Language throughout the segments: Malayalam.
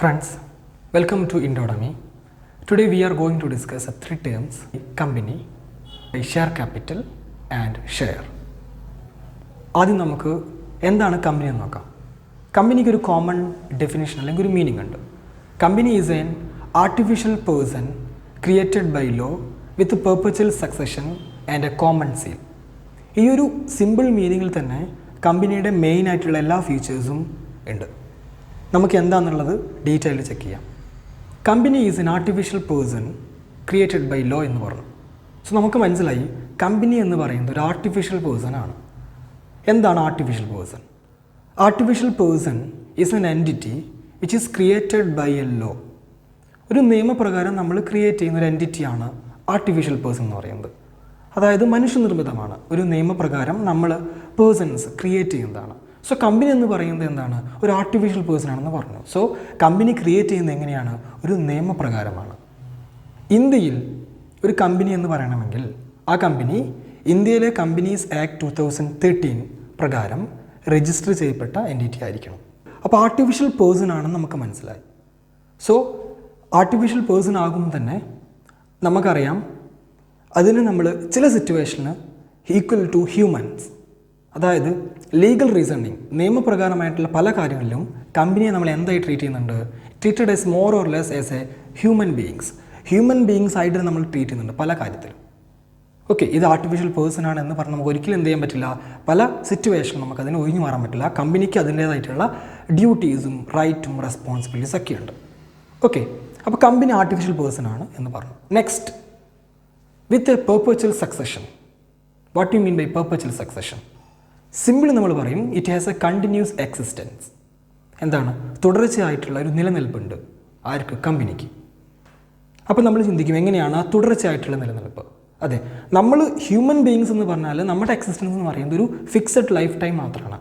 Friends, welcome to Indodomy. Today we are going to discuss three terms: company, share capital and share. ആദ്യം നമുക്ക് എന്താണ് കമ്പനി എന്ന് നോക്കാം. കമ്പനിക്ക് ഒരു കോമൺ ഡെഫിനിഷൻ അല്ലെങ്കിൽ ഒരു മീനിങ് ഉണ്ട്. Company is an artificial person created by law with perpetual succession and a common seal. ഈ ഒരു സിമ്പിൾ മീനിങ്ങിൽ തന്നെ കമ്പനിയുടെ മെയിൻ ആയിട്ടുള്ള എല്ലാ ഫീച്ചേഴ്സും ഉണ്ട്. നമുക്ക് എന്താണെന്നുള്ളത് ഡീറ്റെയിൽ ചെക്ക് ചെയ്യാം. Company is an artificial person created by law എന്ന് പറഞ്ഞു. സോ നമുക്ക് മനസ്സിലായി കമ്പനി എന്ന് പറയുന്നത് ഒരു ആർട്ടിഫിഷ്യൽ പേഴ്സൺ ആണ്. എന്താണ് artificial person? Artificial person is an entity which is created by a law. ഒരു നിയമപ്രകാരം നമ്മൾ ക്രിയേറ്റ് ചെയ്യുന്ന ഒരു എൻറ്റിറ്റിയാണ് ആർട്ടിഫിഷ്യൽ പേഴ്സൺ എന്ന് പറയുന്നത്. അതായത് മനുഷ്യനിർമ്മിതമാണ്. ഒരു നിയമപ്രകാരം നമ്മൾ പേഴ്സൺസ് ക്രിയേറ്റ് ചെയ്യുന്നതാണ്. സോ കമ്പനി എന്ന് പറയുന്നത് എന്താണ്? ഒരു ആർട്ടിഫിഷ്യൽ പേഴ്സൺ ആണെന്ന് പറഞ്ഞു. സോ കമ്പനി ക്രിയേറ്റ് ചെയ്യുന്നത് എങ്ങനെയാണ്? ഒരു നിയമപ്രകാരമാണ്. ഇന്ത്യയിൽ ഒരു കമ്പനി എന്ന് പറയണമെങ്കിൽ ആ കമ്പനി ഇന്ത്യയിലെ കമ്പനീസ് ആക്ട് 2013 പ്രകാരം രജിസ്റ്റർ ചെയ്യപ്പെട്ട എൻറ്റിറ്റി ആയിരിക്കണം. അപ്പോൾ ആർട്ടിഫിഷ്യൽ പേഴ്സൺ ആണെന്ന് നമുക്ക് മനസ്സിലായി. സോ ആർട്ടിഫിഷ്യൽ പേഴ്സൺ ആകുമ്പോൾ തന്നെ നമുക്കറിയാം അതിന് നമ്മൾ ചില സിറ്റുവേഷന് ഈക്വൽ ടു ഹ്യൂമൻസ്, അതായത് ലീഗൽ റീസണിങ്, നിയമപ്രകാരമായിട്ടുള്ള പല കാര്യങ്ങളിലും കമ്പനിയെ നമ്മൾ എന്തായി ട്രീറ്റ് ചെയ്യുന്നുണ്ട്? Treated as more or less as A human beings ആയിട്ട് നമ്മൾ ട്രീറ്റ് ചെയ്യുന്നുണ്ട് പല കാര്യത്തിലും. ഓക്കെ, ഇത് ആർട്ടിഫിഷ്യൽ പേഴ്സൺ ആണ് എന്ന് പറഞ്ഞാൽ നമുക്ക് ഒരിക്കലും എന്ത് ചെയ്യാൻ പറ്റില്ല. പല സിറ്റുവേഷനും നമുക്ക് അതിന് ഒഴിഞ്ഞു മാറാൻ പറ്റില്ല. കമ്പനിക്ക് അതിൻ്റേതായിട്ടുള്ള ഡ്യൂട്ടീസും റൈറ്റും റെസ്പോൺസിബിലിറ്റീസ് ഒക്കെ ഉണ്ട്. ഓക്കെ, അപ്പോൾ കമ്പനി ആർട്ടിഫിഷ്യൽ പേഴ്സൺ ആണ് എന്ന് പറഞ്ഞു. Next, with a perpetual succession. What you mean by perpetual succession? Simple നമ്മൾ പറയും it has a continuous existence. എന്താണ്? തുടർച്ചയായിട്ടുള്ള ഒരു നിലനിൽപ്പുണ്ട്. ആർക്ക്? കമ്പനിക്ക്. അപ്പോൾ നമ്മൾ ചിന്തിക്കും എങ്ങനെയാണ് ആ തുടർച്ചയായിട്ടുള്ള നിലനിൽപ്പ്? അതെ, നമ്മൾ ഹ്യൂമൻ ബീയിങ്സ് എന്ന് പറഞ്ഞാൽ നമ്മുടെ എക്സിസ്റ്റൻസ് എന്ന് പറയുന്നത് ഒരു ഫിക്സഡ് ലൈഫ് ടൈം മാത്രമാണ്,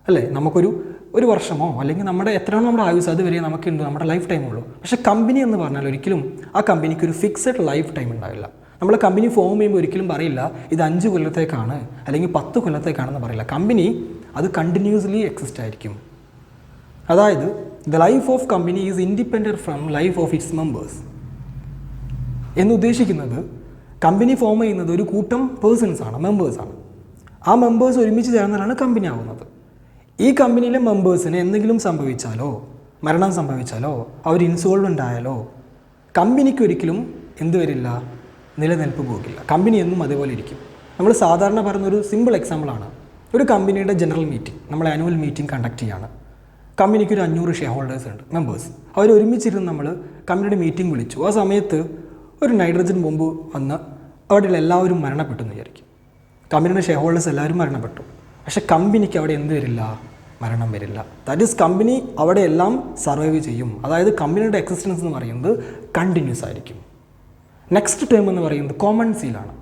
അല്ലേ? നമുക്കൊരു വർഷമോ അല്ലെങ്കിൽ എത്രയാണോ നമ്മുടെ ആയുസ് അതുവരെ നമുക്കുണ്ട്, നമ്മുടെ ലൈഫ് ടൈം ഉള്ളൂ. പക്ഷേ കമ്പനി എന്ന് പറഞ്ഞാൽ ഒരിക്കലും ആ കമ്പനിക്ക് ഒരു ഫിക്സഡ് ലൈഫ് ടൈം ഉണ്ടാവില്ല. നമ്മൾ കമ്പനി ഫോം ചെയ്യുമ്പോൾ ഒരിക്കലും പറയില്ല ഇത് 5 കൊല്ലത്തേക്കാണ് അല്ലെങ്കിൽ 10 കൊല്ലത്തേക്കാണെന്ന് പറയില്ല. കമ്പനി അത് കണ്ടിന്യൂസ്ലി എക്സിസ്റ്റ് ആയിരിക്കും. അതായത് the life of company is independent from life of its members എന്നുദ്ദേശിക്കുന്നത് കമ്പനി ഫോം ചെയ്യുന്നത് ഒരു കൂട്ടം പേഴ്സൺസാണ്, മെമ്പേഴ്സാണ്. ആ മെമ്പേഴ്സ് ഒരുമിച്ച് ചേർന്നാലാണ് കമ്പനി ആവുന്നത്. ഈ കമ്പനിയിലെ മെമ്പേഴ്സിന് എന്തെങ്കിലും സംഭവിച്ചാലോ, മരണം സംഭവിച്ചാലോ, അവർ ഇൻസോൾവൻ്റ് ആയാലോ കമ്പനിക്ക് ഒരിക്കലും എന്ത് വരില്ല? നിലനിൽപ്പ് പോകില്ല. കമ്പനി എന്നും അതേപോലെ ഇരിക്കും. നമ്മൾ സാധാരണ പറയുന്നൊരു സിമ്പിൾ എക്സാമ്പിളാണ് ഒരു കമ്പനിയുടെ ജനറൽ മീറ്റിംഗ്. നമ്മൾ ആനുവൽ മീറ്റിംഗ് കണ്ടക്ട് ചെയ്യാണ്. കമ്പനിക്ക് ഒരു 500 ഷെയർ ഹോൾഡേഴ്സ് ഉണ്ട്, മെമ്പേഴ്സ്. അവർ ഒരുമിച്ചിരുന്ന് നമ്മൾ കമ്പനിയുടെ മീറ്റിംഗ് വിളിച്ചു. ആ സമയത്ത് ഒരു നൈട്രജൻ ബോംബ് വന്ന് അവിടെയുള്ള എല്ലാവരും മരണപ്പെട്ടു എന്ന് വിചാരിക്കും. കമ്പനിയുടെ ഷെയർ ഹോൾഡേഴ്സ് എല്ലാവരും മരണപ്പെട്ടു. പക്ഷേ കമ്പനിക്ക് അവിടെ എന്ത് വരില്ല? മരണം വരില്ല. ദാറ്റ് ഈസ് കമ്പനി അവിടെ എല്ലാം സർവൈവ് ചെയ്യും. അതായത് കമ്പനിയുടെ എക്സിസ്റ്റൻസ് എന്ന് പറയുന്നത് കണ്ടിന്യൂസ് ആയിരിക്കും. നെക്സ്റ്റ് ടേം എന്ന് പറയുന്നത് കോമൺ സീലാണ്.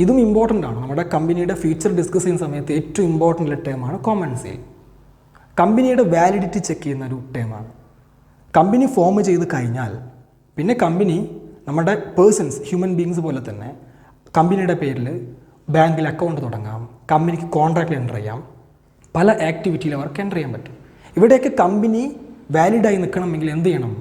ഇതും ഇമ്പോർട്ടൻ്റ് ആണ്. നമ്മുടെ കമ്പനിയുടെ ഫ്യൂച്ചർ ഡിസ്കസ് ചെയ്യുന്ന സമയത്ത് ഏറ്റവും ഇമ്പോർട്ടൻ്റ് ടേമാണ് കോമൺ സീൽ. കമ്പനിയുടെ വാലിഡിറ്റി ചെക്ക് ചെയ്യുന്ന ഒരു ടേമാണ്. കമ്പനി ഫോം ചെയ്ത് കഴിഞ്ഞാൽ പിന്നെ കമ്പനി നമ്മുടെ പേഴ്സൺസ്, ഹ്യൂമൻ ബീയിങ്സ് പോലെ തന്നെ കമ്പനിയുടെ പേരിൽ ബാങ്കിൽ അക്കൗണ്ട് തുടങ്ങാം, കമ്പനിക്ക് കോൺട്രാക്റ്റിൽ എൻ്റർ ചെയ്യാം, പല ആക്ടിവിറ്റിയിൽ അവർക്ക് എൻ്റർ ചെയ്യാൻ പറ്റും. ഇവിടെയൊക്കെ കമ്പനി വാലിഡായി നിൽക്കണമെങ്കിൽ എന്ത് ചെയ്യണം?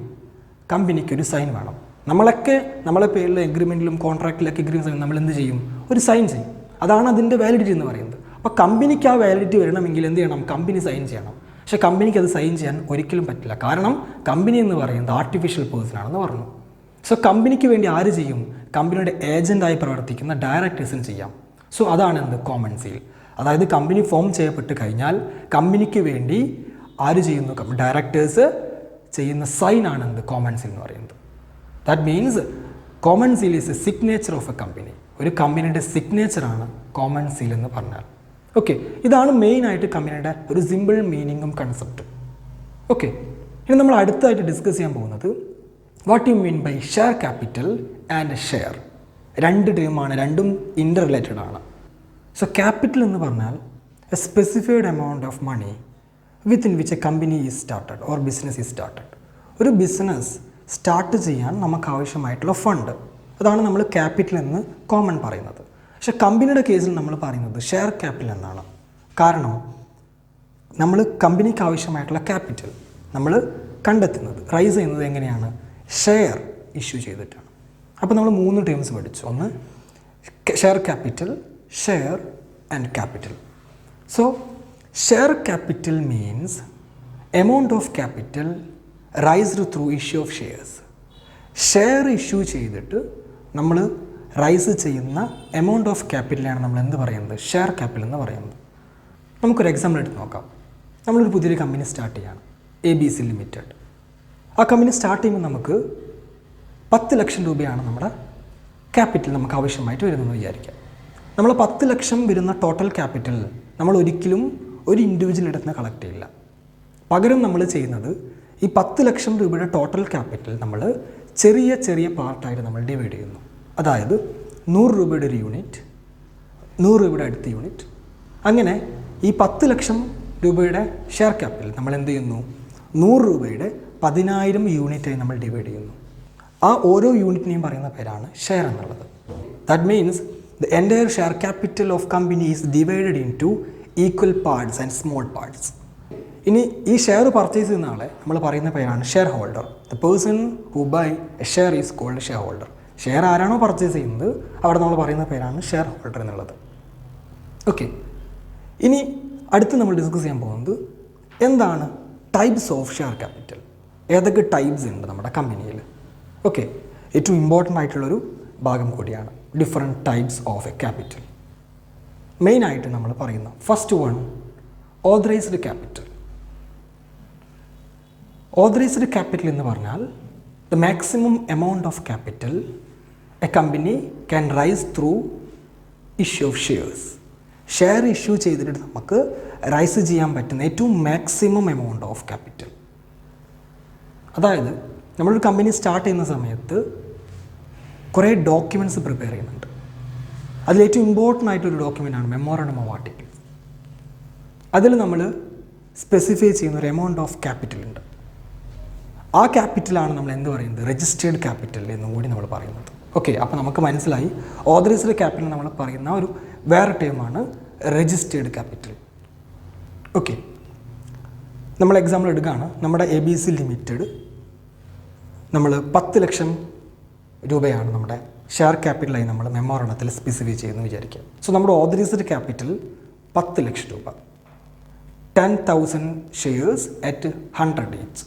കമ്പനിക്ക് ഒരു സൈൻ വേണം. നമ്മളൊക്കെ നമ്മളെ പേരിൽ എഗ്രിമെൻറ്റിലും കോൺട്രാക്റ്റിലൊക്കെ എഗ്രിമെൻറ്റ് നമ്മൾ എന്ത് ചെയ്യും? ഒരു സൈൻ ചെയ്യും. അതാണ് അതിൻ്റെ വാലിഡിറ്റി എന്ന് പറയുന്നത്. അപ്പോൾ കമ്പനിക്ക് ആ വാലിഡിറ്റി വരണമെങ്കിൽ എന്ത് ചെയ്യണം? കമ്പനി സൈൻ ചെയ്യണം. പക്ഷേ കമ്പനിക്ക് അത് സൈൻ ചെയ്യാൻ ഒരിക്കലും പറ്റില്ല. കാരണം കമ്പനി എന്ന് പറയുന്നത് ആർട്ടിഫിഷ്യൽ പേഴ്സൺ ആണെന്ന് പറഞ്ഞു. സോ കമ്പനിക്ക് വേണ്ടി ആര് ചെയ്യും? കമ്പനിയുടെ ഏജൻ്റായി പ്രവർത്തിക്കുന്ന ഡയറക്ടേഴ്സിന് ചെയ്യാം. സോ അതാണ് എന്ത്? Common seal. അതായത് കമ്പനി ഫോം ചെയ്യപ്പെട്ട് കഴിഞ്ഞാൽ കമ്പനിക്ക് വേണ്ടി ആര് ചെയ്യുന്നു? ഡയറക്ടേഴ്സ് ചെയ്യുന്ന സൈനാണ് എന്ത്? കോമൺ സീൽ എന്ന് പറയുന്നത്. That means common seal is A signature of A company. ഒരു കമ്പനിയുടെ സിഗ്നേച്ചറാണ് കോമൺ സീൽ എന്ന് പറഞ്ഞാൽ. ഓക്കെ, ഇതാണ് മെയിനായിട്ട് കമ്പനിയുടെ ഒരു സിമ്പിൾ മീനിങ്ങും കൺസെപ്റ്റും. ഓക്കെ, ഇനി നമ്മൾ അടുത്തായിട്ട് ഡിസ്കസ് ചെയ്യാൻ പോകുന്നത് what you mean by share capital and share. രണ്ട് ടേമാണ്, രണ്ടും ഇൻ്റർ റിലേറ്റഡ് ആണ്. സോ ക്യാപിറ്റൽ എന്ന് പറഞ്ഞാൽ a specified amount of money within which a company is started or business is started. ഒരു ബിസിനസ് സ്റ്റാർട്ട് ചെയ്യാൻ നമുക്ക് ആവശ്യമായിട്ടുള്ള ഫണ്ട്, അതാണ് നമ്മൾ ക്യാപിറ്റൽ എന്ന് കോമൺ പറയുന്നത്. പക്ഷേ കമ്പനിയുടെ കേസിൽ നമ്മൾ പറയുന്നത് ഷെയർ ക്യാപിറ്റൽ എന്നാണ്. കാരണം നമ്മൾ കമ്പനിക്ക് ആവശ്യമായിട്ടുള്ള ക്യാപിറ്റൽ നമ്മൾ കണ്ടെത്തുന്നത്, റൈസ് ചെയ്യുന്നത് എങ്ങനെയാണ്? ഷെയർ ഇഷ്യൂ ചെയ്തിട്ടാണ്. അപ്പോൾ നമ്മൾ 3 ടേംസ് പഠിച്ചു. ഒന്ന് share capital, share and capital. So share capital means amount of capital raised through issue of shares. Share issue ചെയ്തിട്ട് നമ്മൾ റൈസ് ചെയ്യുന്ന എമൗണ്ട് ഓഫ് ക്യാപിറ്റലാണ് നമ്മൾ എന്ത് പറയുന്നത്? ഷെയർ ക്യാപിറ്റൽ എന്ന് പറയുന്നത്. നമുക്കൊരു എക്സാമ്പിൾ എടുത്ത് നോക്കാം. നമ്മളൊരു പുതിയൊരു കമ്പനി സ്റ്റാർട്ട് ചെയ്യാണ്, ABC ലിമിറ്റഡ്. ആ കമ്പനി സ്റ്റാർട്ട് ചെയ്യുമ്പോൾ നമുക്ക് 10 ലക്ഷം രൂപയാണ് നമ്മുടെ ക്യാപിറ്റൽ നമുക്ക് ആവശ്യമായിട്ട് വരുന്നതെന്ന് വിചാരിക്കാം. നമ്മൾ 10 ലക്ഷം വരുന്ന ടോട്ടൽ ക്യാപിറ്റൽ നമ്മൾ ഒരിക്കലും ഒരു ഇൻഡിവിജ്വൽ എടുത്ത് കളക്ട് ചെയ്യില്ല. പകരം നമ്മൾ ചെയ്യുന്നത് ഈ 10 ലക്ഷം രൂപയുടെ ടോട്ടൽ ക്യാപിറ്റൽ നമ്മൾ ചെറിയ ചെറിയ പാർട്ടായിട്ട് നമ്മൾ ഡിവൈഡ് ചെയ്യുന്നു. അതായത് 100 രൂപയുടെ ഒരു യൂണിറ്റ്, 100 രൂപയുടെ അടുത്ത യൂണിറ്റ്, അങ്ങനെ ഈ 10 ലക്ഷം രൂപയുടെ ഷെയർ ക്യാപിറ്റൽ നമ്മൾ എന്ത് ചെയ്യുന്നു? 100 രൂപയുടെ 10,000 യൂണിറ്റായി നമ്മൾ ഡിവൈഡ് ചെയ്യുന്നു. ആ ഓരോ യൂണിറ്റിനെയും പറയുന്ന പേരാണ് ഷെയർ എന്നുള്ളത്. That means the entire share capital of company is divided into equal parts and small parts. ഇനി ഈ ഷെയർ പർച്ചേസ് ചെയ്യുന്ന ആളെ നമ്മൾ പറയുന്ന പേരാണ് shareholder. The person who buy a share is called shareholder. Share ആരാണോ പർച്ചേസ് ചെയ്യുന്നത് അവിടെ നമ്മൾ പറയുന്ന പേരാണ് ഷെയർ ഹോൾഡർ എന്നുള്ളത്. ഓക്കെ, ഇനി അടുത്ത് നമ്മൾ ഡിസ്കസ് ചെയ്യാൻ പോകുന്നത് എന്താണ് ടൈപ്സ് ഓഫ് ഷെയർ ക്യാപിറ്റൽ, ഏതൊക്കെ ടൈപ്സ് ഉണ്ട് നമ്മുടെ കമ്പനിയിൽ. ഓക്കെ, ഏറ്റവും ഇമ്പോർട്ടൻ്റ് ആയിട്ടുള്ളൊരു ഭാഗം കൂടിയാണ് different types of A capital. മെയിനായിട്ട് നമ്മൾ പറയുന്ന first one authorised capital. Authorised capital എന്ന് പറഞ്ഞാൽ the maximum amount of capital A company can rice through issue of shares. Share issue ചെയ്തിട്ട് നമുക്ക് റൈസ് ചെയ്യാൻ പറ്റുന്ന ഏറ്റവും മാക്സിമം എമൗണ്ട് ഓഫ് ക്യാപിറ്റൽ. അതായത് നമ്മളൊരു കമ്പനി സ്റ്റാർട്ട് ചെയ്യുന്ന സമയത്ത് കുറേ ഡോക്യുമെൻറ്റ്സ് പ്രിപ്പയർ ചെയ്യുന്നുണ്ട്. അതിലേറ്റവും ഇമ്പോർട്ടൻ്റ് ആയിട്ടൊരു ഡോക്യുമെൻ്റാണ് മെമ്മോറാണ്ടം ഓഫ് ആർട്ടിക്കിൾസ്. അതിൽ നമ്മൾ സ്പെസിഫൈ ചെയ്യുന്ന ഒരു എമൗണ്ട് ഓഫ് ക്യാപിറ്റൽ ഉണ്ട്. ആ ക്യാപിറ്റലാണ് നമ്മൾ എന്ത് പറയുന്നത്? രജിസ്റ്റേർഡ് ക്യാപിറ്റൽ എന്നും കൂടി നമ്മൾ പറയുന്നത്. ഓക്കെ, അപ്പോൾ നമുക്ക് മനസ്സിലായി ഓതറൈസ്ഡ് ക്യാപിറ്റൽ നമ്മൾ പറയുന്ന ഒരു വേറെ ടേമാണ് രജിസ്റ്റേർഡ് ക്യാപിറ്റൽ. ഓക്കെ, നമ്മൾ എക്സാമ്പിൾ എടുക്കുകയാണ്. നമ്മുടെ ABC ലിമിറ്റഡ് നമ്മൾ 10 ലക്ഷം രൂപയാണ് നമ്മുടെ ഷെയർ ക്യാപിറ്റലായി നമ്മൾ മെമ്മോറാണ്ടത്തിൽ സ്പെസിഫൈ ചെയ്യുന്നു വിചാരിക്കുക. സോ നമ്മുടെ ഓതറൈസ്ഡ് ക്യാപിറ്റൽ 10 ലക്ഷം രൂപ, 10,000 ഷെയർസ് അറ്റ് 100 ഈച്ച്.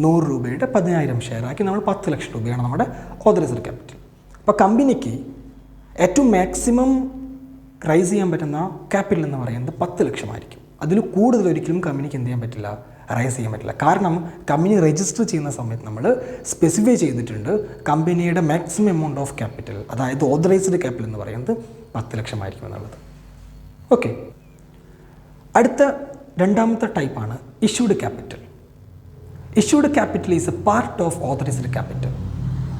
100 രൂപയുടെ 10,000 ഷെയർ ആക്കി നമ്മൾ 10 ലക്ഷം രൂപയാണ് നമ്മുടെ ഓതറൈസ്ഡ് ക്യാപിറ്റൽ. അപ്പോൾ കമ്പനിക്ക് ഏറ്റവും മാക്സിമം റൈസ് ചെയ്യാൻ പറ്റുന്ന ക്യാപിറ്റൽ എന്ന് പറയുന്നത് 10 ലക്ഷമായിരിക്കും. അതിൽ കൂടുതൽ ഒരിക്കലും കമ്പനിക്ക് എന്ത് ചെയ്യാൻ പറ്റില്ല? റൈസ് ചെയ്യാൻ പറ്റില്ല. കാരണം കമ്പനി രജിസ്റ്റർ ചെയ്യുന്ന സമയത്ത് നമ്മൾ സ്പെസിഫൈ ചെയ്തിട്ടുണ്ട് കമ്പനിയുടെ മാക്സിമം എമൗണ്ട് ഓഫ് ക്യാപിറ്റൽ, അതായത് ഓതറൈസ്ഡ് ക്യാപിറ്റൽ എന്ന് പറയുന്നത് 10 ലക്ഷമായിരിക്കും എന്നുള്ളത്. ഓക്കെ, അടുത്ത രണ്ടാമത്തെ ടൈപ്പാണ് issued capital. Issued capital is a part of authorised capital.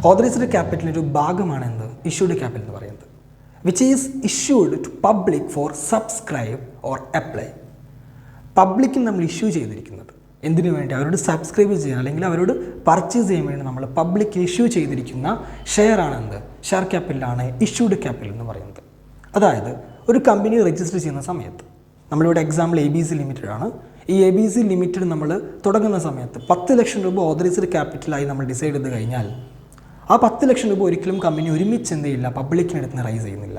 Authorised ക്യാപിറ്റലിൻ്റെ ഒരു ഭാഗമാണ് എന്ത്? ഇഷ്യൂഡ് ക്യാപിറ്റൽ എന്ന് പറയുന്നത്, which is issued to public for subscribe or apply. പബ്ലിക്കിന് നമ്മൾ ഇഷ്യൂ ചെയ്തിരിക്കുന്നത് എന്തിനു വേണ്ടി? അവരോട് സബ്സ്ക്രൈബ് ചെയ്യാൻ അല്ലെങ്കിൽ അവരോട് പർച്ചേസ് ചെയ്യാൻ വേണ്ടി നമ്മൾ പബ്ലിക്കിന് ഇഷ്യൂ ചെയ്തിരിക്കുന്ന ഷെയർ ആണ് എന്ത്? ഷെയർ ക്യാപിറ്റലാണ് ഇഷ്യൂഡ് ക്യാപിറ്റൽ എന്ന് പറയുന്നത്. അതായത് ഒരു കമ്പനി രജിസ്റ്റർ ചെയ്യുന്ന സമയത്ത് നമ്മളിവിടെ എക്സാമ്പിൾ ABC ലിമിറ്റഡ് ആണ്. ഈ ABC ലിമിറ്റഡ് നമ്മൾ തുടങ്ങുന്ന സമയത്ത് 10 ലക്ഷം രൂപ ഓതറൈസ്ഡ് ക്യാപിറ്റലായി നമ്മൾ ഡിസൈഡ് ചെയ്ത് കഴിഞ്ഞാൽ ആ 10 ലക്ഷം രൂപ ഒരിക്കലും കമ്പനി ഒരുമിച്ച് എന്ത് ചെയ്യില്ല? പബ്ലിക്കിനടുത്ത് റൈസ് ചെയ്യുന്നില്ല.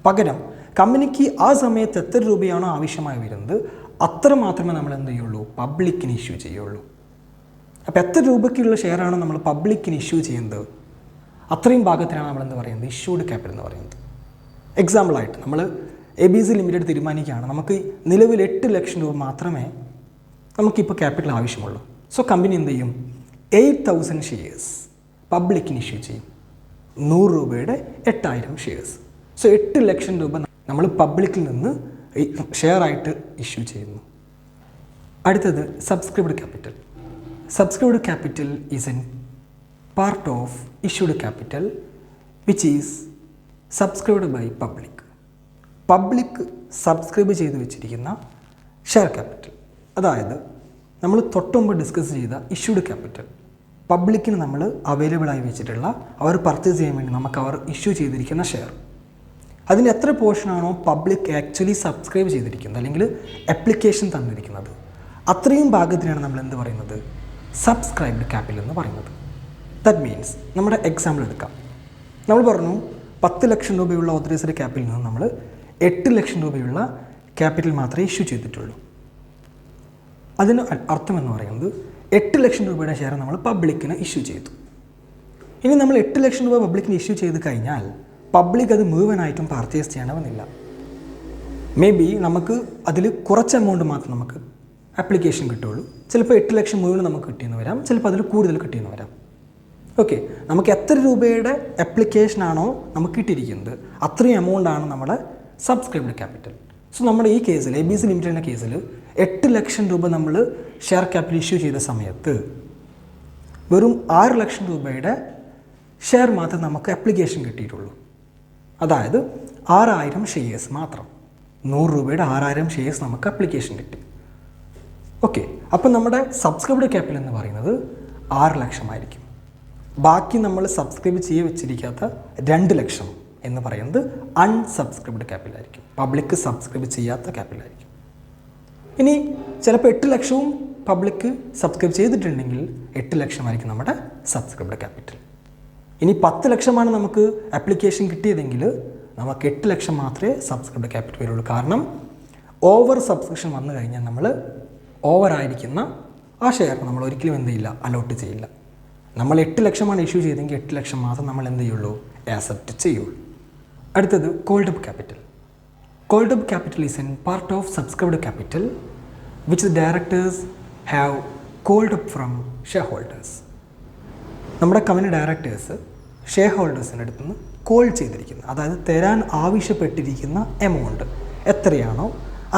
പകരം കമ്പനിക്ക് ആ സമയത്ത് എത്ര രൂപയാണോ ആവശ്യമായി വരുന്നത് അത്ര മാത്രമേ നമ്മൾ എന്ത് ചെയ്യുള്ളൂ? പബ്ലിക്കിന് ഇഷ്യൂ ചെയ്യുള്ളൂ. അപ്പോൾ എത്ര രൂപയ്ക്കുള്ള ഷെയറാണ് നമ്മൾ പബ്ലിക്കിന് ഇഷ്യൂ ചെയ്യുന്നത് അത്രയും ഭാഗത്തിനാണ് നമ്മൾ എന്ത് പറയുന്നത്? ഇഷ്യൂഡ് ക്യാപിറ്റൽ എന്ന് പറയുന്നത്. എക്സാമ്പിളായിട്ട് നമ്മൾ ABC ലിമിറ്റഡ് തീരുമാനിക്കുകയാണ് നമുക്ക് നിലവിൽ 8 ലക്ഷം രൂപ മാത്രമേ നമുക്കിപ്പോൾ ക്യാപിറ്റൽ ആവശ്യമുള്ളൂ. സോ കമ്പനി എന്ത് ചെയ്യും? 8,000 ഷെയർസ് പബ്ലിക്കിന് ഇഷ്യൂ ചെയ്യും. 100 രൂപയുടെ 8,000 ഷെയർസ്. സോ 8 ലക്ഷം രൂപ നമ്മൾ പബ്ലിക്കിൽ നിന്ന് ഷെയറായിട്ട് ഇഷ്യൂ ചെയ്യുന്നു. അടുത്തത് subscribed capital. Subscribed capital is an part of issued capital which is subscribed by public. Public subscribe ചെയ്ത് വെച്ചിരിക്കുന്ന ഷെയർ ക്യാപിറ്റൽ. അതായത് നമ്മൾ തൊട്ടുമുമ്പ് ഡിസ്കസ് ചെയ്ത ഇഷ്യൂഡ് ക്യാപിറ്റൽ പബ്ലിക്കിന് നമ്മൾ അവൈലബിളായി വെച്ചിട്ടുള്ള അവർ പർച്ചേസ് ചെയ്യാൻ വേണ്ടി നമുക്ക് അവർ ഇഷ്യൂ ചെയ്തിരിക്കുന്ന ഷെയർ, അതിന് എത്ര പോർഷനാണോ പബ്ലിക് ആക്ച്വലി സബ്സ്ക്രൈബ് ചെയ്തിരിക്കുന്നത് അല്ലെങ്കിൽ ആപ്ലിക്കേഷൻ തന്നിരിക്കുന്നത് അത്രയും ഭാഗത്തിനാണ് നമ്മൾ എന്ത് പറയുന്നത്? സബ്സ്ക്രൈബ്ഡ് ക്യാപിറ്റൽ എന്ന് പറയുന്നത്. ദാറ്റ് മീൻസ് നമ്മുടെ എക്സാമ്പിൾ എടുക്കാം. നമ്മൾ പറഞ്ഞു 10 ലക്ഷം രൂപയുള്ള ഓതറൈസ്ഡ് ക്യാപിറ്റലിൽ നിന്ന് നമ്മൾ 8 ലക്ഷം രൂപയുള്ള ക്യാപിറ്റൽ മാത്രമേ ഇഷ്യൂ ചെയ്തിട്ടുള്ളൂ. അതിന് അർത്ഥം എന്ന് പറയുന്നത് 8 ലക്ഷം രൂപയുടെ ഷെയർ നമ്മൾ പബ്ലിക്കിന് ഇഷ്യൂ ചെയ്തു. ഇനി നമ്മൾ 8 ലക്ഷം രൂപ പബ്ലിക്കിന് ഇഷ്യൂ ചെയ്ത് കഴിഞ്ഞാൽ പബ്ലിക് അത് മുഴുവനായിട്ടും പർച്ചേസ് ചെയ്യണമെന്നില്ല. മേ ബി നമുക്ക് അതിൽ കുറച്ച് എമൗണ്ട് മാത്രം നമുക്ക് ആപ്ലിക്കേഷൻ കിട്ടുള്ളൂ. ചിലപ്പോൾ 8 ലക്ഷം മുഴുവൻ നമുക്ക് കിട്ടിയെന്ന് വരാം, ചിലപ്പോൾ അതിൽ കൂടുതൽ കിട്ടിയെന്ന് വരാം. ഓക്കെ, നമുക്ക് എത്ര രൂപയുടെ ആപ്ലിക്കേഷനാണോ നമുക്ക് കിട്ടിയിരിക്കുന്നത് അത്രയും എമൗണ്ടാണ് നമ്മുടെ സബ്സ്ക്രൈബ്ഡ് ക്യാപിറ്റൽ. സോ നമ്മുടെ ഈ കേസിൽ ABC ലിമിറ്റഡിൻ്റെ കേസിൽ 8 ലക്ഷം രൂപ നമ്മൾ ഷെയർ ക്യാപിറ്റൽ ഇഷ്യൂ ചെയ്ത സമയത്ത് വെറും 6 ലക്ഷം രൂപയുടെ ഷെയർ മാത്രം നമുക്ക് ആപ്ലിക്കേഷൻ കിട്ടിയിട്ടുള്ളൂ. അതായത് 6000 ഷെയർസ് മാത്രം, 100 രൂപയുടെ 6000 ഷെയർസ് നമുക്ക് ആപ്ലിക്കേഷൻ കിട്ടി. ഓക്കെ, അപ്പോൾ നമ്മുടെ സബ്സ്ക്രൈബ്ഡ് ക്യാപിറ്റൽ എന്ന് പറയുന്നത് 6 ലക്ഷമായിരിക്കും. ബാക്കി നമ്മൾ സബ്സ്ക്രൈബ് ചെയ്ത് വെച്ചിരിക്കാത്ത 2 ലക്ഷം എന്ന് പറയുന്നത് അൺസബ്സ്ക്രൈബ്ഡ് ക്യാപിറ്റൽ ആയിരിക്കും, പബ്ലിക് സബ്സ്ക്രൈബ് ചെയ്യാത്ത ക്യാപിറ്റൽ ആയിരിക്കും. ഇനി ചിലപ്പോൾ 8 ലക്ഷവും പബ്ലിക് സബ്സ്ക്രൈബ് ചെയ്തിട്ടുണ്ടെങ്കിൽ 8 ലക്ഷമായിരിക്കും നമ്മുടെ സബ്സ്ക്രൈബ്ഡ് ക്യാപിറ്റൽ. ഇനി 10 ലക്ഷമാണ് നമുക്ക് ആപ്ലിക്കേഷൻ കിട്ടിയതെങ്കിൽ നമുക്ക് 8 ലക്ഷം മാത്രമേ സബ്സ്ക്രൈബ്ഡ് ക്യാപിറ്റൽ വരുള്ളൂ. കാരണം ഓവർ സബ്സ്ക്രിപ്ഷൻ വന്നു കഴിഞ്ഞാൽ നമ്മൾ ഓവറായിരിക്കുന്ന ആ ഷെയർ നമ്മൾ ഒരിക്കലും എന്ത് ചെയ്യില്ല, അലോട്ട് ചെയ്യില്ല. നമ്മൾ 8 ലക്ഷമാണ് ഇഷ്യൂ ചെയ്തെങ്കിൽ 8 ലക്ഷം മാത്രം നമ്മൾ എന്ത് ചെയ്യുള്ളൂ, ആക്സെപ്റ്റ് ചെയ്യുള്ളൂ. അടുത്തത് called up capital. Called up capital is an part of subscribed capital which directors have called up from shareholders. നമ്മുടെ കമ്പനി ഡയറക്ടേഴ്സ് ഷെയർ ഹോൾഡേഴ്സിൻ്റെ അടുത്ത് നിന്ന് കോൾ ചെയ്തിരിക്കുന്നത്, അതായത് തരാൻ ആവശ്യപ്പെട്ടിരിക്കുന്ന എമൗണ്ട് എത്രയാണോ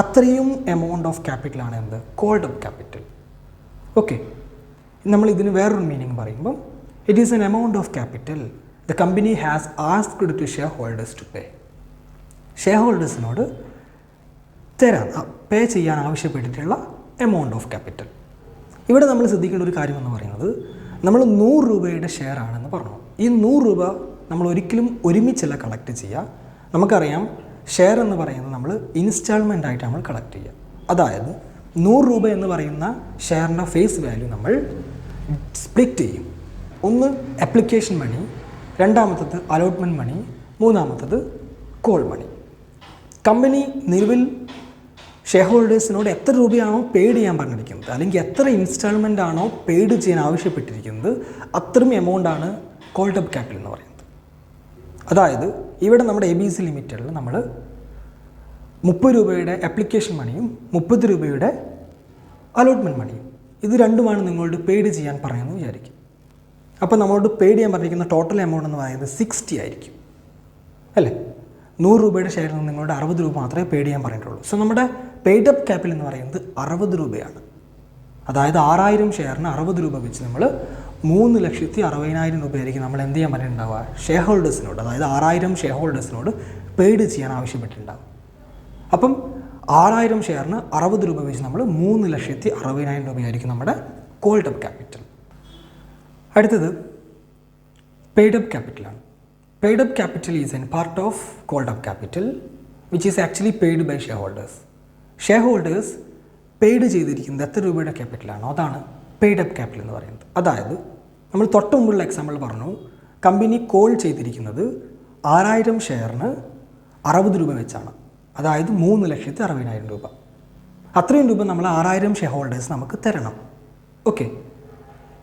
അത്രയും എമൗണ്ട് ഓഫ് ക്യാപിറ്റലാണ് എന്ത്, കോൾഡ് അപ്പ് ക്യാപിറ്റൽ. ഓക്കെ, നമ്മൾ ഇതിന് വേറൊരു മീനിങ് പറയുമ്പം it is an amount of capital the company has asked to share holders to pay. Share ഹോൾഡേഴ്സിനോട് തരാൻ പേ ചെയ്യാൻ ആവശ്യപ്പെട്ടിട്ടുള്ള എമൗണ്ട് ഓഫ് ക്യാപിറ്റൽ. ഇവിടെ നമ്മൾ ശ്രദ്ധിക്കേണ്ട ഒരു കാര്യമെന്ന് പറയുന്നത് നമ്മൾ 100 രൂപയുടെ ഷെയർ ആണെന്ന് പറഞ്ഞു. ഈ 100 രൂപ നമ്മൾ ഒരിക്കലും ഒരുമിച്ചല്ല കളക്ട് ചെയ്യുക. നമുക്കറിയാം ഷെയർ എന്ന് പറയുന്നത് നമ്മൾ ഇൻസ്റ്റാൾമെൻ്റ് ആയിട്ട് നമ്മൾ കളക്ട് ചെയ്യുക. അതായത് 100 രൂപ എന്ന് പറയുന്ന ഷെയറിൻ്റെ ഫേസ് വാല്യൂ നമ്മൾ സ്പ്ലിറ്റ് ചെയ്യും. ഒന്ന് ആപ്ലിക്കേഷൻ മണി, രണ്ടാമത്തത് അലോട്ട്മെൻറ്റ് മണി, മൂന്നാമത്തത് കോൾ മണി. കമ്പനി നിലവിൽ ഷെയർ ഹോൾഡേഴ്സിനോട് എത്ര രൂപയാണോ പെയ്ഡ് ചെയ്യാൻ പറഞ്ഞിരിക്കുന്നത് അല്ലെങ്കിൽ എത്ര ഇൻസ്റ്റാൾമെൻ്റ് ആണോ പെയ്ഡ് ചെയ്യാൻ ആവശ്യപ്പെട്ടിരിക്കുന്നത് അത്രയും എമൗണ്ടാണ് കോൾഡ് അപ്പ് ക്യാപിറ്റൽ എന്ന് പറയുന്നത്. അതായത് ഇവിടെ നമ്മുടെ ABC ലിമിറ്റഡിൽ നമ്മൾ 30 രൂപയുടെ ആപ്ലിക്കേഷൻ മണിയും 30 രൂപയുടെ അലോട്ട്മെൻറ്റ് മണിയും ഇത് രണ്ടുമാണ് നിങ്ങളോട് പെയ്ഡ് ചെയ്യാൻ പറയുമെന്ന് വിചാരിക്കും. അപ്പോൾ നമ്മളോട് പെയ്ഡ് ചെയ്യാൻ പറഞ്ഞിരിക്കുന്ന ടോട്ടൽ എമൗണ്ട് എന്ന് പറയുന്നത് 60 ആയിരിക്കും അല്ലേ. 100 രൂപയുടെ ഷെയറിൽ നിന്ന് നിങ്ങളോട് 60 രൂപ മാത്രമേ പെയ്ഡ് ചെയ്യാൻ പറഞ്ഞിട്ടുള്ളൂ. സോ നമ്മുടെ പെയ്ഡ് അപ്പ് ക്യാപിറ്റൽ എന്ന് പറയുന്നത് 60 രൂപയാണ്. അതായത് 6000 ഷെയറിന് 60 രൂപ വെച്ച് നമ്മൾ 3,60,000 രൂപയായിരിക്കും നമ്മൾ എന്ത് ചെയ്യാൻ പറഞ്ഞിട്ടുണ്ടാവുക, ഷെയർ ഹോൾഡേഴ്സിനോട്, അതായത് 6000 ഷെയർ ഹോൾഡേഴ്സിനോട് പെയ്ഡ് ചെയ്യാൻ ആവശ്യപ്പെട്ടിട്ടുണ്ടാവും. അപ്പം 6000 ഷെയറിന് 60 രൂപ വെച്ച് നമ്മൾ 3,60,000 രൂപയായിരിക്കും നമ്മുടെ കോൾഡ് അപ്പ് ക്യാപിറ്റൽ. അടുത്തത് പെയ്ഡ് അപ്പ് ക്യാപിറ്റലാണ്. Paid up capital is an part of called up capital which is actually paid by share holders. Share holders paid ചെയ്തിരിക്കുന്നത് എത്ര രൂപയുടെ ക്യാപിറ്റലാണോ അതാണ് പെയ്ഡ് അപ്പ് ക്യാപിറ്റൽ എന്ന് പറയുന്നത്. അതായത് നമ്മൾ തൊട്ട് മുമ്പുള്ള എക്സാമ്പിൾ പറഞ്ഞു, കമ്പനി കോൾ ചെയ്തിരിക്കുന്നത് 6000 ഷെയറിന് 60 രൂപ വെച്ചാണ്, അതായത് 3,60,000 രൂപ. അത്രയും രൂപ നമ്മൾ 6000 ഷെയർ ഹോൾഡേഴ്സ് നമുക്ക് തരണം. ഓക്കെ,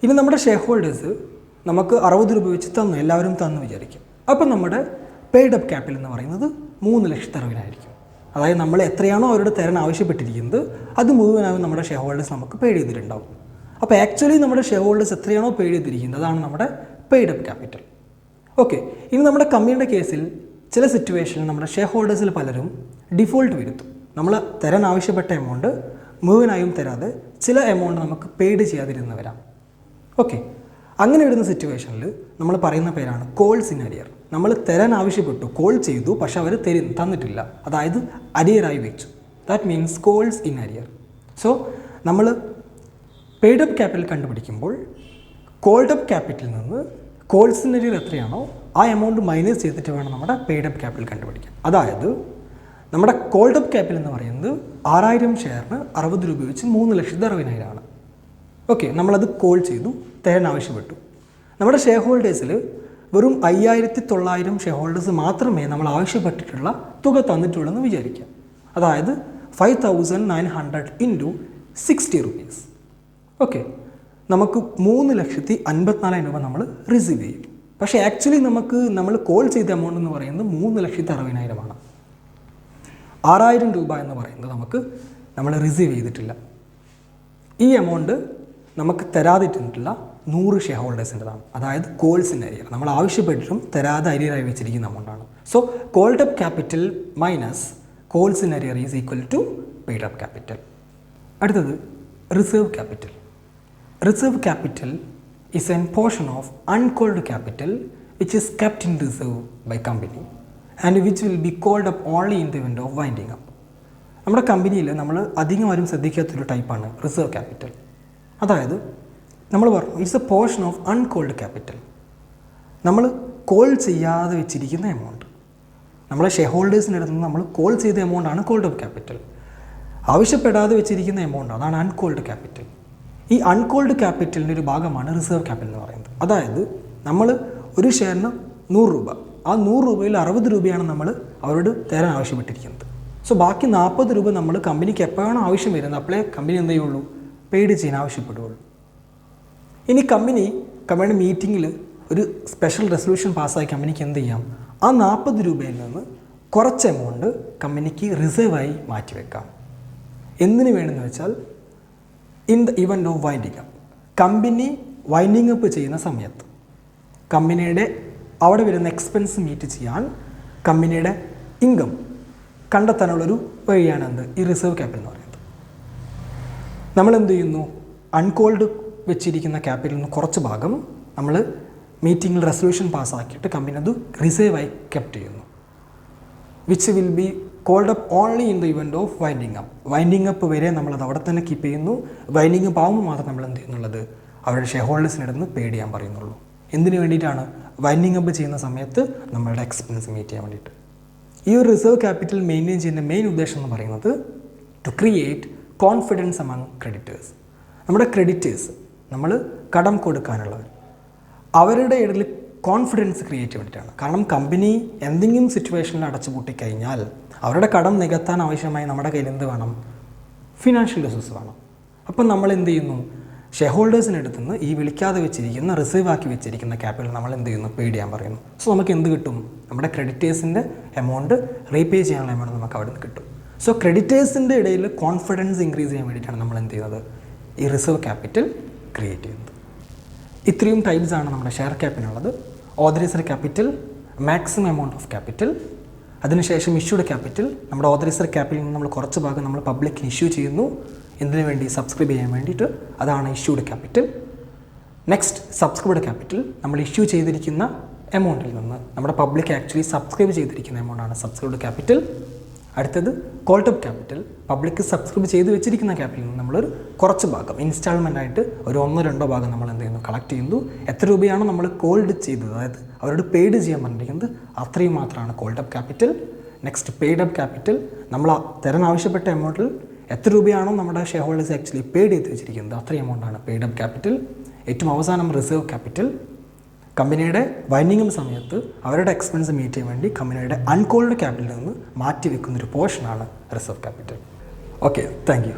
ഇനി നമ്മുടെ ഷെയർ ഹോൾഡേഴ്സ് നമുക്ക് 60 രൂപ വെച്ച് തന്നു, എല്ലാവരും തന്നു വിചാരിക്കും. അപ്പം നമ്മുടെ പെയ്ഡ് അപ്പ് ക്യാപിറ്റൽ എന്ന് പറയുന്നത് 3,60,000 ആയിരിക്കും. അതായത് നമ്മൾ എത്രയാണോ അവരോട് തരാൻ ആവശ്യപ്പെട്ടിരിക്കുന്നത് അത് മുഴുവനാകും നമ്മുടെ ഷെയർ ഹോൾഡേഴ്സ് നമുക്ക് പെയ്ഡ് ചെയ്തിട്ടുണ്ടാവും. അപ്പോൾ ആക്ച്വലി നമ്മുടെ ഷെയർ ഹോൾഡേഴ്സ് എത്രയാണോ പെയ്ഡ് ചെയ്തിരിക്കുന്നത് അതാണ് നമ്മുടെ പെയ്ഡ് അപ്പ് ക്യാപിറ്റൽ. ഓക്കെ, ഇനി നമ്മുടെ കമ്പനിയുടെ കേസിൽ ചില സിറ്റുവേഷനിൽ നമ്മുടെ ഷെയർ ഹോൾഡേഴ്സിൽ പലരും ഡിഫോൾട്ട് വരുത്തും. നമ്മൾ തരാൻ ആവശ്യപ്പെട്ട എമൗണ്ട് മുഴുവനായും തരാതെ ചില എമൗണ്ട് നമുക്ക് പെയ്ഡ് ചെയ്യാതിരുന്ന് വരാം. ഓക്കെ, അങ്ങനെ വരുന്ന സിറ്റുവേഷനിൽ നമ്മൾ പറയുന്ന പേരാണ് കോൾസ് ഇൻ അരിയർ. നമ്മൾ തരാൻ ആവശ്യപ്പെട്ടു, കോൾ ചെയ്തു, പക്ഷെ അവർ തന്നിട്ടില്ല, അതായത് അരിയറായി വെച്ചു. That means calls in arrear. So നമ്മൾ പെയ്ഡ് അപ്പ് ക്യാപിറ്റൽ കണ്ടുപിടിക്കുമ്പോൾ കോൾഡ് അപ്പ് ക്യാപിറ്റലിൽ നിന്ന് കോൾസ് ഇൻ അരിയർ എത്രയാണോ ആ എമൗണ്ട് മൈനസ് ചെയ്തിട്ട് വേണം നമ്മുടെ പെയ്ഡ് അപ്പ് ക്യാപിറ്റൽ കണ്ടുപിടിക്കാൻ. അതായത് നമ്മുടെ കോൾഡ് അപ്പ് ക്യാപിറ്റൽ എന്ന് പറയുന്നത് 6000 ഷെയറിന് 60 രൂപ വെച്ച് 3,60,000 ആണ്. ഓക്കെ, നമ്മളത് കോൾ ചെയ്തു, തരാൻ ആവശ്യപ്പെട്ടു. നമ്മുടെ ഷെയർ ഹോൾഡേഴ്സിൽ വെറും 5900 ഷെയർ ഹോൾഡേഴ്സ് മാത്രമേ നമ്മൾ ആവശ്യപ്പെട്ടിട്ടുള്ള തുക തന്നിട്ടുള്ളൂ എന്ന് വിചാരിക്കാം. അതായത് 5900 ഇൻറ്റു 60 റുപ്പീസ്. ഓക്കെ, നമുക്ക് 3,54,000 രൂപ നമ്മൾ റിസീവ് ചെയ്യും. പക്ഷേ ആക്ച്വലി നമ്മൾ കോൾ ചെയ്ത എമൗണ്ട് എന്ന് പറയുന്നത് 3,60,000 ആണ്. 6,000 രൂപ എന്ന് പറയുന്നത് നമ്മൾ റിസീവ് ചെയ്തിട്ടില്ല. ഈ എമൗണ്ട് നമുക്ക് തരാതിട്ടുള്ള 100 ഷെയർ ഹോൾഡേഴ്സിൻ്റെതാണ്. അതായത് കോൾസിൻ്റെ അരിയർ നമ്മൾ ആവശ്യപ്പെട്ടിട്ടും തരാതെ അരിയറായി വെച്ചിരിക്കുന്ന എമൗണ്ടാണ്. So called up capital minus കോൾസിൻ്റെ arrear is equal to paid up capital. അടുത്തത് reserve capital. Reserve capital is a portion of uncalled capital which is kept in reserve by company and which will be called up only in the event of winding up. നമ്മുടെ കമ്പനിയിൽ നമ്മൾ അധികം ആരും ശ്രദ്ധിക്കാത്തൊരു ടൈപ്പാണ് റിസർവ് ക്യാപിറ്റൽ. അതായത് നമ്മൾ പറഞ്ഞു it's A portion of uncalled capital. നമ്മൾ കോൾ ചെയ്യാതെ വെച്ചിരിക്കുന്ന എമൗണ്ട്, നമ്മളെ ഷെയർ ഹോൾഡേഴ്സിൻ്റെ അടുത്ത് നിന്ന് നമ്മൾ കോൾ ചെയ്ത എമൗണ്ടാണ് കോൾഡ് അപ്പ് ക്യാപിറ്റൽ. ആവശ്യപ്പെടാതെ വെച്ചിരിക്കുന്ന എമൗണ്ട് അതാണ് അൺകോൾഡ് ക്യാപിറ്റൽ. ഈ അൺകോൾഡ് ക്യാപിറ്റലിൻ്റെ ഒരു ഭാഗമാണ് റിസർവ് ക്യാപിറ്റൽ എന്ന് പറയുന്നത്. അതായത് നമ്മൾ ഒരു ഷെയറിന് 100 രൂപ, ആ 100 രൂപയിൽ 60 രൂപയാണ് നമ്മൾ അവരോട് തരാൻ ആവശ്യപ്പെട്ടിരിക്കുന്നത്. സോ ബാക്കി 40 രൂപ നമ്മൾ കമ്പനിക്ക് എപ്പോഴാണ് ആവശ്യം വരുന്നത് അപ്പോഴേ കമ്പനി എന്ത് ചെയ്യുള്ളൂ, പെയ്ഡ് ചെയ്യാൻ ആവശ്യപ്പെടുകയുള്ളൂ. ഇനി കമ്പനിയുടെ മീറ്റിങ്ങിൽ ഒരു സ്പെഷ്യൽ റെസൊല്യൂഷൻ പാസ്സായി കമ്പനിക്ക് എന്ത് ചെയ്യാം, ആ 40 രൂപയിൽ നിന്ന് കുറച്ച് എമൗണ്ട് കമ്പനിക്ക് റിസർവായി മാറ്റിവെക്കാം. എന്തിനു വേണമെന്ന് വെച്ചാൽ in the event of winding up, company winding up ചെയ്യുന്ന സമയത്ത് കമ്പനിയുടെ അവിടെ വരുന്ന എക്സ്പെൻസ് മീറ്റ് ചെയ്യാൻ കമ്പനിയുടെ ഇൻകം കണ്ടെത്താനുള്ളൊരു വഴിയാണ് ഈ റിസർവ് ക്യാപിറ്റൽ എന്ന് പറയുന്നത്. നമ്മളെന്ത് ചെയ്യുന്നു, അൺകോൾഡ് വെച്ചിരിക്കുന്ന ക്യാപിറ്റലിൽ നിന്ന് കുറച്ച് ഭാഗം നമ്മൾ മീറ്റിങ്ങിൽ റെസൊല്യൂഷൻ പാസ്സാക്കിയിട്ട് കമ്പനി അത് റിസർവായി കെപ്റ്റ് ചെയ്യുന്നു. Which will be called up only in the event of winding up. Winding up വരെ നമ്മളത് അവിടെ തന്നെ കീപ്പ് ചെയ്യുന്നു. വൈൻഡിങ് അപ്പ് ആകുമ്പോൾ മാത്രം നമ്മൾ എന്ത് ചെയ്യുന്നുള്ളത് അവരുടെ ഷെയർ ഹോൾഡേഴ്സിൻ്റെ അടുത്ത് പെയ്ഡ് ചെയ്യാൻ പറയുന്നുള്ളൂ. എന്തിനു വേണ്ടിയിട്ടാണ്, വൈൻഡിങ് അപ്പ് ചെയ്യുന്ന സമയത്ത് നമ്മളുടെ എക്സ്പെൻസ് മീറ്റ് ചെയ്യാൻ വേണ്ടിയിട്ട്. ഈ ഒരു റിസർവ് ക്യാപിറ്റൽ മെയിൻറ്റെയിൻ ചെയ്യുന്ന മെയിൻ ഉദ്ദേശം എന്ന് പറയുന്നത് to create confidence among creditors. നമ്മുടെ ക്രെഡിറ്റേഴ്സ്, നമ്മൾ കടം കൊടുക്കാനുള്ളവർ, അവരുടെ ഇടയിൽ കോൺഫിഡൻസ് ക്രിയേറ്റ് വേണ്ടിയിട്ടാണ്. കാരണം കമ്പനി എന്തെങ്കിലും സിറ്റുവേഷനിൽ അടച്ചുപൂട്ടിക്കഴിഞ്ഞാൽ അവരുടെ കടം നികത്താൻ ആവശ്യമായി നമ്മുടെ കയ്യിൽ എന്ത് വേണം, ഫിനാൻഷ്യൽ റിസോഴ്സ് വേണം. അപ്പം നമ്മൾ എന്ത് ചെയ്യുന്നു, ഷെയർ ഹോൾഡേഴ്സിൻ്റെ അടുത്ത് നിന്ന് ഈ വിളിക്കാതെ വെച്ചിരിക്കുന്ന റിസർവ് ആക്കി വെച്ചിരിക്കുന്ന ക്യാപിറ്റൽ നമ്മൾ എന്ത് ചെയ്യുന്നു, പെയ്ഡ് ചെയ്യാൻ പറയുന്നു. സോ നമുക്ക് എന്ത് കിട്ടും, നമ്മുടെ ക്രെഡിറ്റേഴ്സിൻ്റെ എമൗണ്ട് റീപേ ചെയ്യാനുള്ള എമൗണ്ട് നമുക്ക് അവിടെ നിന്ന് കിട്ടും. സോ ക്രെഡിറ്റേഴ്സിൻ്റെ ഇടയിൽ കോൺഫിഡൻസ് ഇൻക്രീസ് ചെയ്യാൻ വേണ്ടിയിട്ടാണ് നമ്മൾ എന്ത് ചെയ്യുന്നത്, ഈ റിസർവ് ക്യാപിറ്റൽ ക്രിയേറ്റ് ചെയ്യുന്നത്. ഇത്രയും ടൈപ്സാണ് നമ്മുടെ ഷെയർ ക്യാപിറ്റലുള്ളത്. Authorised capital, maximum amount of capital, അതിനുശേഷം ഇഷ്യൂഡ് ക്യാപിറ്റൽ. നമ്മുടെ ഓതറൈസ്ഡ് ക്യാപിറ്റലിൽ നിന്ന് നമ്മൾ കുറച്ച് ഭാഗം നമ്മൾ പബ്ലിക്കിന് ഇഷ്യൂ ചെയ്യുന്നു. എന്തിനു വേണ്ടി, സബ്സ്ക്രൈബ് ചെയ്യാൻ വേണ്ടിയിട്ട്. അതാണ് issued capital. Next subscribed capital. നമ്മൾ ഇഷ്യൂ ചെയ്തിരിക്കുന്ന എമൗണ്ടിൽ നിന്ന് നമ്മുടെ പബ്ലിക് ആക്ച്വലി സബ്സ്ക്രൈബ് ചെയ്തിരിക്കുന്ന എമൗണ്ടാണ് സബ്സ്ക്രൈബ്ഡ് ക്യാപിറ്റൽ. അടുത്തത് called up capital. Public subscribe ചെയ്ത് വെച്ചിരിക്കുന്ന ക്യാപിറ്റലിൽ നിന്ന് നമ്മളൊരു കുറച്ച് ഭാഗം ഇൻസ്റ്റാൾമെൻ്റ് ആയിട്ട് ഒരു 1-2 ഭാഗം നമ്മൾ എന്ത് ചെയ്യുന്നു, കളക്ട് ചെയ്യുന്നു. എത്ര രൂപയാണ് നമ്മൾ കോൾഡ് ചെയ്തത്, അതായത് അവരോട് പെയ്ഡ് ചെയ്യാൻ പറഞ്ഞിരിക്കുന്നത് അത്രയും മാത്രമാണ് called up capital. Next paid up capital. നമ്മൾ തരാൻ ആവശ്യപ്പെട്ട എമൗണ്ടിൽ എത്ര രൂപയാണോ നമ്മുടെ ഷെയർ ഹോൾഡേഴ്സ് ആക്ച്വലി പെയ്ഡ് ചെയ്ത് വെച്ചിരിക്കുന്നത് അത്രയും എമൗണ്ടാണ് പെയ്ഡ് അപ്പ് ക്യാപിറ്റൽ. ഏറ്റവും അവസാനം റിസർവ് ക്യാപിറ്റൽ. കമ്പനിയുടെ വൈൻഡിങ് സമയത്ത് അവരുടെ എക്സ്പെൻസ് മീറ്റ് ചെയ്യാൻ വേണ്ടി കമ്പനിയുടെ അൺകോൾഡ് ക്യാപിറ്റലിൽ നിന്ന് മാറ്റി വെക്കുന്നൊരു പോർഷനാണ് reserve capital. Okay, thank you.